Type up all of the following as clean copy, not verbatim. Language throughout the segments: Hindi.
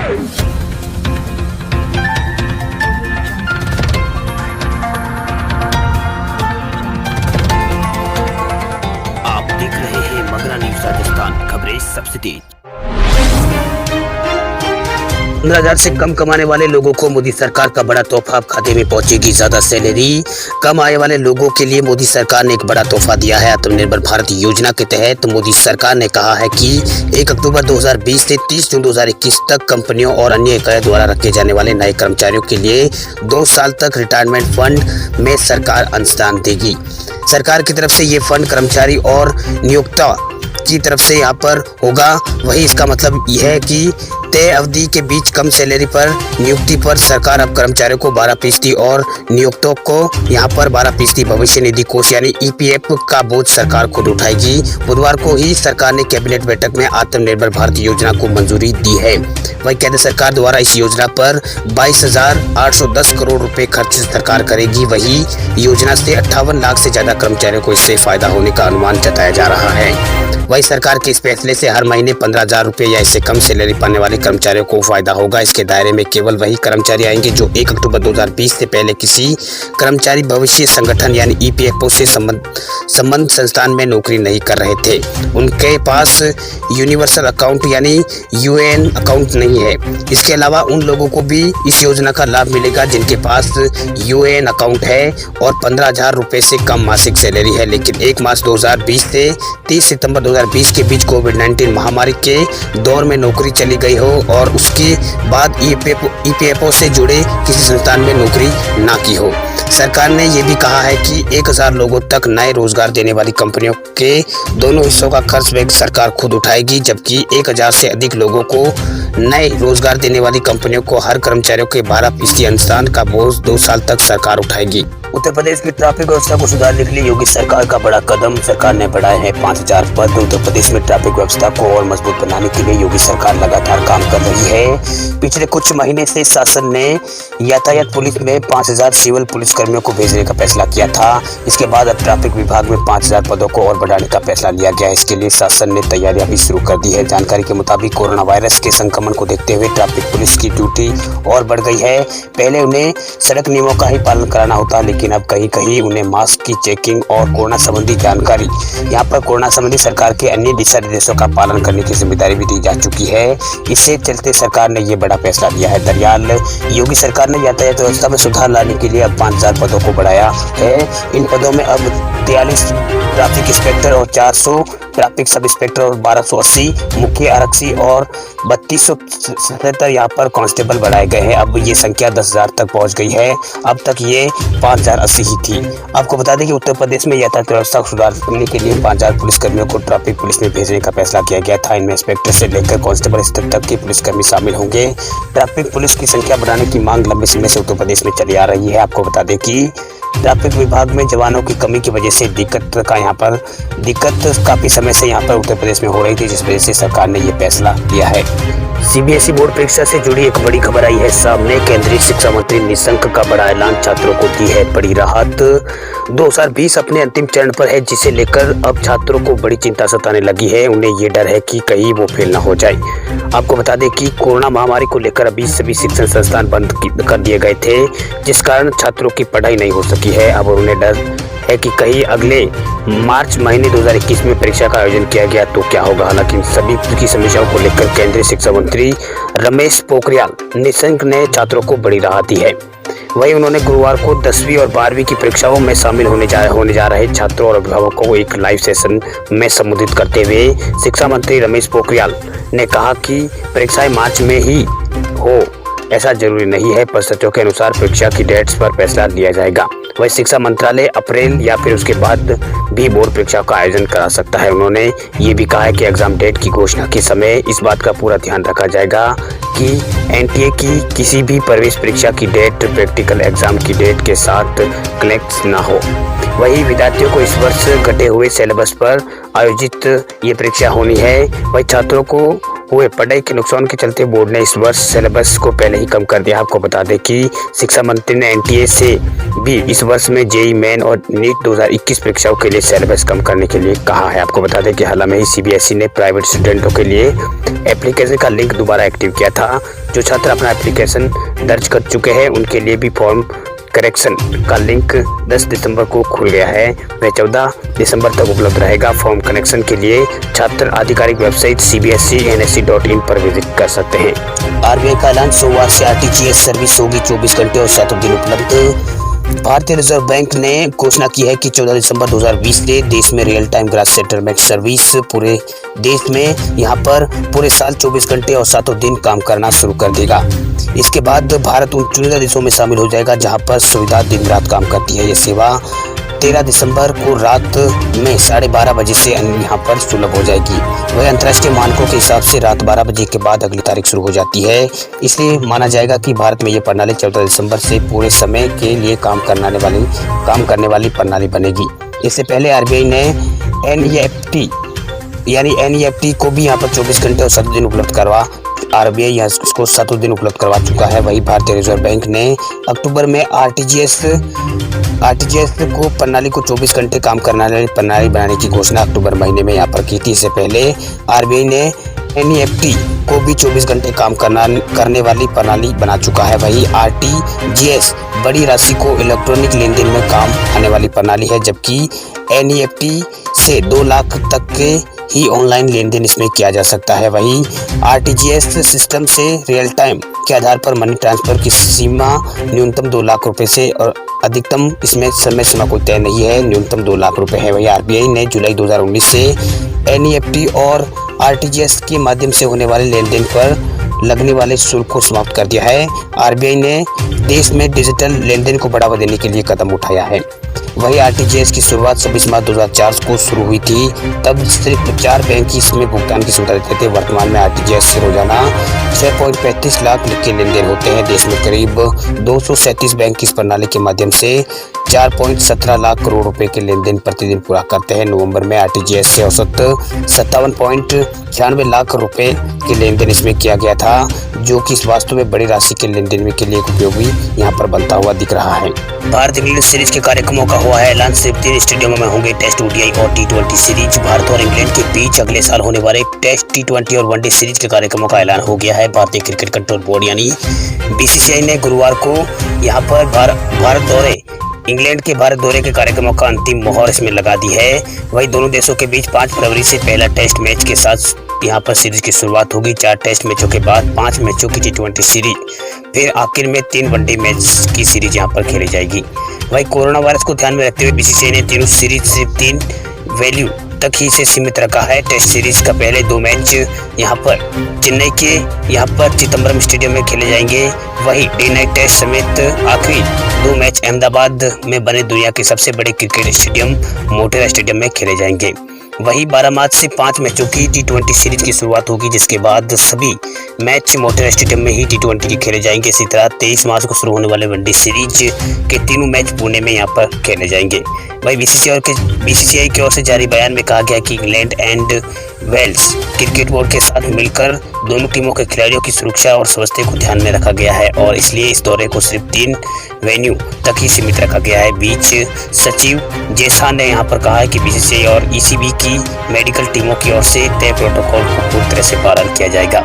आप देख रहे हैं मगरा न्यूज राजस्थान, खबरें सबसे तेज। 15,000 से कम कमाने वाले लोगों को मोदी सरकार का बड़ा तोहफा, खाते में पहुंचेगी ज्यादा सैलरी। कम आय वाले लोगों के लिए मोदी सरकार ने एक बड़ा तोहफा दिया है। आत्मनिर्भर भारत योजना के तहत मोदी सरकार ने कहा है कि 1 अक्टूबर 2020 से 30 जून 2021 तक कंपनियों और अन्य इकाइयों द्वारा रखे जाने वाले नए कर्मचारियों के लिए 2 साल तक रिटायरमेंट फंड में सरकार अंशदान देगी। सरकार की तरफ से ये फंड कर्मचारी और नियोक्ता की तरफ से यहाँ पर होगा। वही इसका मतलब यह है कि तय अवधि के बीच कम सैलरी पर नियुक्ति पर सरकार अब कर्मचारियों को 12% और नियोक्तों को यहाँ पर 12% भविष्य निधि कोष यानी EPF का बोझ सरकार खुद उठाएगी। बुधवार को ही सरकार ने कैबिनेट बैठक में आत्मनिर्भर भारत योजना को मंजूरी दी है। वही केंद्र सरकार द्वारा इस योजना पर 22,810 करोड़ रुपए खर्च सरकार करेगी। वही योजना से 58 लाख से ज्यादा कर्मचारियों को इससे फायदा होने का अनुमान जताया जा रहा है। वही सरकार के इस फैसले से हर महीने 15,000 रुपए या इससे कम सैलरी पाने वाले कर्मचारियों को फायदा होगा। इसके दायरे में केवल वही कर्मचारी आएंगे जो 1 अक्टूबर 2020 से पहले किसी कर्मचारी भविष्य संगठन यानी EPFO से संबंध संस्थान में नौकरी नहीं कर रहे थे। उनके पास यूनिवर्सल अकाउंट यानी UN अकाउंट नहीं है। इसके अलावा उन लोगों को भी इस योजना का लाभ मिलेगा जिनके पास UN अकाउंट है और 15,000 रुपए से कम मासिक सैलरी है, लेकिन 1 मार्च 2020 से 30 सितंबर 2020 के बीच कोविड-19 महामारी के दौर में नौकरी चली गई हो और उसके बाद EPFO से जुड़े किसी संस्थान में नौकरी ना की हो। सरकार ने यह भी कहा है कि 1,000 लोगों तक नए रोजगार देने वाली कंपनियों के दोनों हिस्सों का खर्च वह सरकार खुद उठाएगी, जबकि 1,000 से अधिक लोगों को नए रोजगार देने वाली कंपनियों को हर कर्मचारियों के 12% अनुदान का बोझ 2 साल तक सरकार उठाएगी। उत्तर प्रदेश में ट्रैफिक व्यवस्था को सुधारने के लिए योगी सरकार का बड़ा कदम। सरकार ने बढ़ाए हैं 5,000 पद। उत्तर प्रदेश में ट्रैफिक व्यवस्था को और मजबूत बनाने के लिए योगी सरकार लगातार काम कर रही है। पिछले कुछ महीने से शासन ने यातायात पुलिस में 5,000 सिविल पुलिस कर्मियों को भेजने का फैसला किया था। इसके बाद अब ट्रैफिक विभाग में 5,000 पदों को और बढ़ाने का फैसला लिया गया है। इसके लिए शासन ने तैयारियां भी शुरू कर दी है। जानकारी के मुताबिक कोरोना वायरस के संक्रमण को देखते हुए ट्रैफिक पुलिस की ड्यूटी और बढ़ गई है। पहले उन्हें सड़क नियमों का ही पालन कराना होता, लेकिन अब कहीं कहीं उन्हें मास्क की चेकिंग और कोरोना संबंधी जानकारी, यहाँ पर कोरोना संबंधी सरकार के अन्य दिशा निर्देशों का पालन करने की जिम्मेदारी भी दी जा चुकी है। इससे चलते सरकार ने ये बड़ा फैसला लिया है। दरअसल योगी सरकार ने यातायात व्यवस्था में सुधार लाने के लिए अब 5,000 पदों को बढ़ाया है। इन पदों में अब 43 ट्रैफिक इंस्पेक्टर और 400 ट्रैफिक सब इंस्पेक्टर और 1280 मुख्य आरक्षी और 3277 यहाँ पर कांस्टेबल बढ़ाए गए हैं। अब ये संख्या 10,000 तक पहुंच गई है। अब तक ये 5,080 ही थी। आपको बता दें कि उत्तर प्रदेश में यातायात व्यवस्था को सुधार करने के लिए 5,000 पुलिसकर्मियों को ट्रैफिक पुलिस में भेजने का फैसला किया गया था। इनमें इंस्पेक्टर से लेकर कांस्टेबल स्तर तक के पुलिसकर्मी शामिल होंगे। ट्रैफिक पुलिस की संख्या बढ़ाने की मांग लंबे समय से उत्तर प्रदेश में चली आ रही है। आपको बता दें कि ट्रैफिक विभाग में जवानों की कमी की वजह से दिक्कत काफी समय से यहाँ पर उत्तर प्रदेश में हो रही थी, जिस वजह से सरकार ने ये फैसला लिया है। CBSE बोर्ड परीक्षा से जुड़ी एक बड़ी खबर आई है सामने। केंद्रीय शिक्षा मंत्री निशंक का बड़ा ऐलान, छात्रों को दी है बड़ी राहत। 2020 अपने अंतिम चरण पर है, जिसे लेकर अब छात्रों को बड़ी चिंता सताने लगी है। उन्हें ये डर है कि कहीं वो फेल ना हो जाए। आपको बता दें कि कोरोना महामारी को लेकर अभी सभी शिक्षण संस्थान बंद कर दिए गए थे, जिस कारण छात्रों की पढ़ाई नहीं हो सकी है। अब उन्हें डर है कि कहीं अगले मार्च महीने 2021 में परीक्षा का आयोजन किया गया तो क्या होगा। हालांकि सभी की समस्याओं को लेकर केंद्रीय शिक्षा मंत्री रमेश पोखरियाल निशंक ने छात्रों को बड़ी राहत दी है। वहीं उन्होंने गुरुवार को 10वीं और 12वीं की परीक्षाओं में शामिल होने जा रहे छात्रों और अभिभावकों को एक लाइव सेशन में संबोधित करते हुए शिक्षा मंत्री रमेश पोखरियाल ने कहा कि परीक्षाएं मार्च में ही हो ऐसा जरूरी नहीं है, परिस्थितियों के अनुसार परीक्षा की डेट्स पर फैसला लिया जाएगा। वही शिक्षा मंत्रालय अप्रैल या फिर उसके बाद भी बोर्ड परीक्षा का आयोजन करा सकता है। उन्होंने ये भी कहा है कि एग्जाम डेट की घोषणा के समय इस बात का पूरा ध्यान रखा जाएगा कि NTA की किसी भी प्रवेश परीक्षा की डेट प्रैक्टिकल एग्जाम की डेट के साथ कनेक्ट ना हो। वही विद्यार्थियों को इस वर्ष घटे हुए सिलेबस पर आयोजित ये परीक्षा होनी है। वही छात्रों को हुए पढ़ाई के नुकसान के चलते बोर्ड ने इस वर्ष सिलेबस को पहले ही कम कर दिया। आपको बता दें कि शिक्षा मंत्री ने NTA से भी इस वर्ष में JEE मेन और NEET 2021 परीक्षाओं के लिए सिलेबस कम करने के लिए कहा है। आपको बता दें कि हाल में ही सीबीएसई ने प्राइवेट स्टूडेंटों के लिए एप्लीकेशन का लिंक दोबारा एक्टिव किया था। जो छात्र अपना एप्लीकेशन दर्ज कर चुके हैं उनके लिए भी फॉर्म करेक्शन का लिंक 10 दिसंबर को खुल गया है। वह 14 दिसंबर तक उपलब्ध रहेगा। फॉर्म कनेक्शन के लिए छात्र आधिकारिक वेबसाइट cbse.nsc.in पर विजिट कर सकते हैं। आरबीआई का ऐलान, सोमवार से आरटीजीएस सर्विस होगी 24 घंटे और 7 दिन उपलब्ध। भारतीय रिजर्व बैंक ने घोषणा की है कि 14 दिसंबर 2020 से देश में real time gross settlement service पूरे देश में यहां पर पूरे साल 24 घंटे और 7 दिन काम करना शुरू कर देगा। इसके बाद भारत उन चुनिंदा देशों में शामिल हो जाएगा जहां पर सुविधा दिन रात काम करती है। ये सेवा 13 दिसंबर को रात में 12:30 बजे से यहाँ पर सुलभ हो जाएगी। वही अंतर्राष्ट्रीय मानकों के हिसाब से रात 12 बजे के बाद अगली तारीख शुरू हो जाती है। इसलिए माना जाएगा कि भारत में ये प्रणाली 14 दिसंबर से पूरे समय के लिए काम करने वाली प्रणाली बनेगी। इससे पहले आरबीआई ने एनईएफटी को भी यहाँ पर 24 घंटे और 7 दिन उपलब्ध करवा आरबीआई इसको 7 दिन उपलब्ध करवा चुका है। वही भारतीय रिजर्व बैंक ने अक्टूबर में आरटीजीएस को प्रणाली को 24 घंटे काम करने वाली प्रणाली बनाने की घोषणा अक्टूबर महीने में यहाँ पर की थी। इससे पहले आरबीआई ने एनईएफटी को भी 24 घंटे काम करने वाली प्रणाली बना चुका है। वही आरटीजीएस बड़ी राशि को इलेक्ट्रॉनिक लेन देन में काम आने वाली प्रणाली है, जबकि एनईएफटी से 2 लाख तक के ही ऑनलाइन लेन देन इसमें किया जा सकता है। वही आरटीजीएस सिस्टम से रियल टाइम के आधार पर मनी ट्रांसफर की सीमा न्यूनतम 2 लाख रुपए से और अधिकतम इसमें समय सीमा कोई तय नहीं है, न्यूनतम 2 लाख रुपए है। वही आरबीआई ने जुलाई 2019 से एनईएफटी और आरटीजीएस के माध्यम से होने वाले लेन देन पर लगने वाले शुल्क को समाप्त कर दिया है। आरबीआई ने देश में डिजिटल लेन देन को बढ़ावा देने के लिए कदम उठाया है। वही आरटीजीएस की शुरुआत 26 मार्च 2004 को शुरू हुई थी। तब सिर्फ 4 बैंक ही इसमें भुगतान की सुविधा देते थे। वर्तमान में आरटीजीएस से रोजाना 6.35 लाख के लेन देन होते हैं। देश में करीब 237 बैंक इस प्रणाली के माध्यम से 4.17 लाख करोड़ रुपए के लेन देन प्रतिदिन पूरा करते हैं। नवंबर में आरटीजीएस से औसत 57.96 लाख रुपए के लेन देन इसमें किया गया था, जो कि इस वास्तव में बड़ी राशि के लेन देन के लिए उपयोगी यहाँ पर बनता हुआ दिख रहा है। भारत इंग्लैंड सीरीज के कार्यक्रमों का हुआ है ऐलान। सिर्फ 3 स्टेडियमों में होंगे टेस्ट, ओडीआई और टी20 सीरीज। भारत और इंग्लैंड के बीच अगले साल होने वाले टेस्ट, टी20 और वनडे सीरीज के कार्यक्रमों का ऐलान हो गया है। भारतीय क्रिकेट कंट्रोल बोर्ड यानी बीसीसीआई ने गुरुवार को यहाँ पर इंग्लैंड के भारत दौरे के कार्यक्रमों का अंतिम मोहर इसमें लगा दी है। वही दोनों देशों के बीच 5 फरवरी से पहला टेस्ट मैच के साथ यहाँ पर सीरीज की शुरुआत होगी। 4 टेस्ट मैचों के बाद 5 मैचों की टी20 सीरीज, फिर आखिर में 3 वनडे मैच की सीरीज यहाँ पर खेली जाएगी। वही कोरोना वायरस को ध्यान में रखते हुए बीसीसीआई ने तीनों सीरीज सिर्फ 3 वैल्यू तक ही से सीमित रखा है। टेस्ट सीरीज का पहले 2 मैच यहाँ पर चेन्नई के यहाँ पर चिदम्बरम स्टेडियम में खेले जाएंगे। वही डे नाइट टेस्ट समेत आखिरी 2 मैच अहमदाबाद में बने दुनिया के सबसे बड़े क्रिकेट स्टेडियम मोटेरा स्टेडियम में खेले जाएंगे। वही 12 मार्च से 5 मैचों की टी20 सीरीज की शुरुआत होगी, जिसके बाद सभी मैच मोटेरा स्टेडियम में ही टी20 के खेले जाएंगे। इसी तरह 23 मार्च को शुरू होने वाले वनडे सीरीज के तीनों मैच पुणे में यहाँ पर खेले जाएंगे। वही बीसीसीआई की ओर से जारी बयान में कहा गया कि England and Wales cricket board के साथ मिलकर दोनों टीमों के खिलाड़ियों की सुरक्षा और स्वास्थ्य को ध्यान में रखा गया है और इसलिए इस दौरे को सिर्फ 3 वेन्यू तक ही सीमित रखा गया है। बीच सचिव जेसा ने यहाँ पर कहा है कि बीसीसीआई और ईसीबी की मेडिकल टीमों की ओर से तय प्रोटोकॉल को पूरी तरह से पालन किया जाएगा।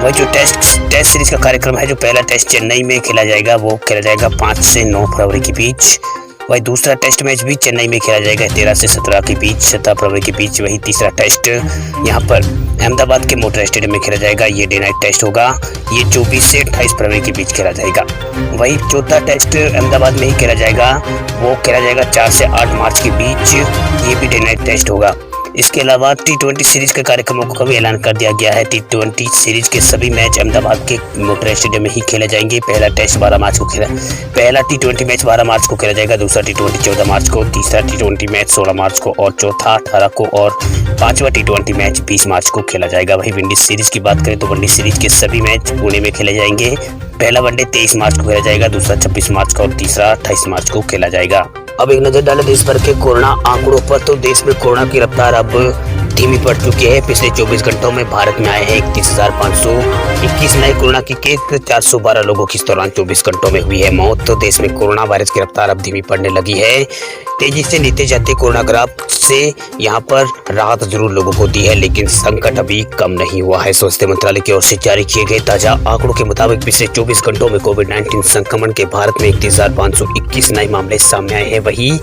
वही जो टेस्ट सीरीज का कार्यक्रम है, जो पहला टेस्ट चेन्नई में खेला जाएगा, वो खेला जाएगा 5 से 9 फरवरी के बीच। वही दूसरा टेस्ट मैच भी चेन्नई में खेला जाएगा 13 से 17 के बीच, 17 फरवरी के बीच। वही तीसरा टेस्ट यहाँ पर अहमदाबाद के मोटेरा स्टेडियम में खेला जाएगा, ये डे नाइट टेस्ट होगा, ये 24 से 28 फरवरी के बीच खेला जाएगा। वही चौथा टेस्ट अहमदाबाद में ही खेला जाएगा, वो खेला जाएगा 4 से 8 मार्च के बीच, ये भी डे नाइट टेस्ट होगा। इसके अलावा टी20 सीरीज के कार्यक्रमों का भी ऐलान कर दिया गया है। टी20 सीरीज के सभी मैच अहमदाबाद के मोटेरा स्टेडियम में ही खेले जाएंगे। पहला टी20 मैच 12 मार्च को खेला जाएगा, दूसरा टी20 14 मार्च को, तीसरा टी20 मैच 16 मार्च को और चौथा 18 को और 5वां टी20 मैच 20 मार्च को खेला जाएगा। वही वनडे सीरीज की बात करें तो वनडे सीरीज के सभी मैच पुणे में खेले जाएंगे। पहला वनडे 23 मार्च को खेला जाएगा, दूसरा 26 मार्च को और तीसरा 28 मार्च को खेला जाएगा। अब एक नजर डालें देश भर के कोरोना आंकड़ों पर, तो देश में कोरोना की रफ्तार अब धीमी पड़ चुकी है। पिछले 24 घंटों में भारत में आए हैं 31,521 नए कोरोना के केस, 412 लोगों की इस दौरान 24 घंटों में हुई है मौत। तो देश में कोरोना वायरस की रफ्तार अब धीमी पड़ने लगी है। तेजी से नीचे जाते कोरोना ग्राफ से यहाँ पर राहत जरूर लोगों को दी है, लेकिन संकट अभी कम नहीं हुआ है। स्वास्थ्य मंत्रालय की ओर से जारी किए गए ताजा आंकड़ों के मुताबिक पिछले 24 घंटों में कोविड-19 संक्रमण के भारत में 31,521 नए मामले सामने आए हैं। वहीं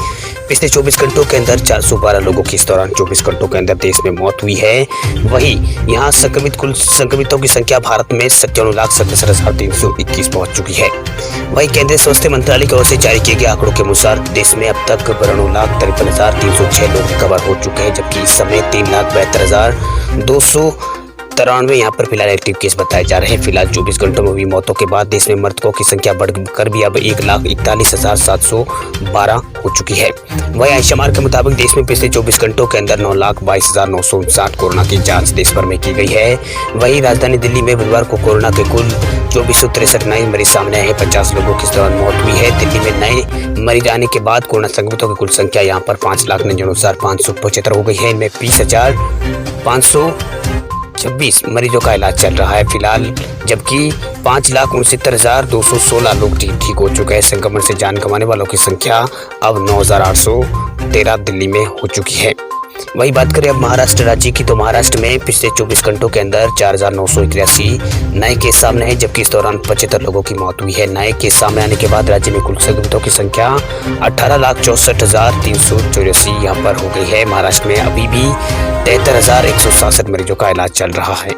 पिछले 24 घंटों के अंदर 412 लोगों की इस दौरान 24 घंटों के अंदर देश में मौत हुई है। वहीं यहाँ कुल संक्रमितों की संख्या भारत में 57,77,321 पहुंच चुकी है। वहीं केंद्रीय स्वास्थ्य मंत्रालय की ओर से जारी किए गए आंकड़ों के अनुसार देश में अब तक 92,53,306 लोग रिकवर हो चुके हैं, जबकि इस समय 3,72,293 यहाँ पर फिलहाल एक्टिव केस बताए जा रहे हैं। फिलहाल 24 घंटों में हुई मौतों के बाद देश में मृतकों की संख्या बढ़कर भी अब 1,41,712 हो चुकी है। वहीं आईसीएमआर के मुताबिक देश में पिछले 24 घंटों के अंदर 9,22,959 कोरोना की जांच देश भर में की गई है। वहीं राजधानी दिल्ली में बुधवार को कोरोना के कुल 2463 नए मरीज सामने आए हैं। 50 लोगों की इस दौरान मौत हुई है। दिल्ली में नए मरीज आने के बाद कोरोना संक्रमितों की कुल संख्या यहाँ पर 5,99,575 हो गई है। इनमें 20,526 मरीजों का इलाज चल रहा है फिलहाल, जबकि 5,69,216 लोग ठीक हो चुके हैं। संक्रमण से जान गंवाने वालों की संख्या अब 9,813 दिल्ली में हो चुकी है। वही बात करें अब महाराष्ट्र राज्य की, तो महाराष्ट्र में पिछले 24 घंटों के अंदर 4,983 नए केस सामने हैं, जबकि इस दौरान 75 लोगों की मौत हुई है। नए केस सामने आने के बाद राज्य में कुल संक्रमितों की संख्या 18,64,384 यहाँ पर हो गई है। महाराष्ट्र में अभी भी 73,167 मरीजों का इलाज चल रहा है।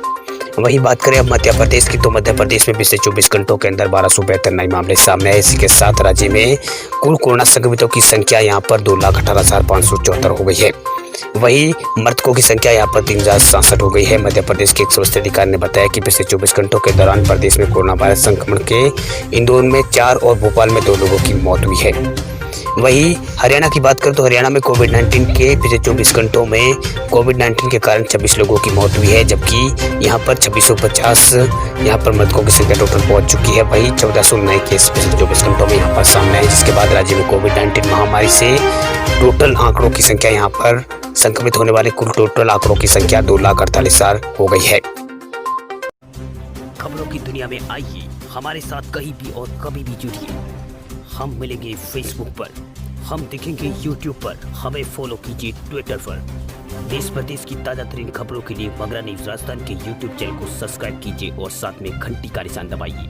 वही बात करें अब मध्य प्रदेश की, तो मध्य प्रदेश में पिछले 24 घंटों के अंदर 1,272 नए मामले सामने आए। इसी के साथ राज्य में कुल कोरोना संक्रमितों की संख्या यहाँ पर 2,18,574 हो गई है। वही मृतकों की संख्या यहाँ पर 3,067 हो गई है। मध्य प्रदेश के एक स्वास्थ्य अधिकारी ने बताया कि पिछले 24 घंटों के दौरान प्रदेश में कोरोना वायरस संक्रमण के इंदौर में 4 और भोपाल में 2 लोगों की मौत हुई है। वहीं हरियाणा की बात करें तो हरियाणा में कोविड-19 के पिछले 24 घंटों में कोविड-19 के कारण 26 लोगों की मौत हुई है, जबकि यहाँ पर 2650 यहाँ पर मृतकों की संख्या टोटल पहुंच चुकी है। वहीं 1400 नए केस पिछले 24 घंटों में यहाँ पर सामने आए, जिसके बाद राज्य में कोविड-19 महामारी से टोटल आंकड़ों की संख्या यहाँ पर संक्रमित होने वाले कुल टोटल आंकड़ों की संख्या 2,48,000 हो गई है। खबरों की दुनिया में आइए हमारे साथ कहीं भी और कभी भी जुड़िए। हम मिलेंगे फेसबुक पर, हम दिखेंगे यूट्यूब पर, हमें फॉलो कीजिए ट्विटर पर। देश प्रदेश की ताजा तरीन खबरों के लिए मगरा न्यूज राजस्थान के यूट्यूब चैनल को सब्सक्राइब कीजिए और साथ में घंटी का निशान दबाइए।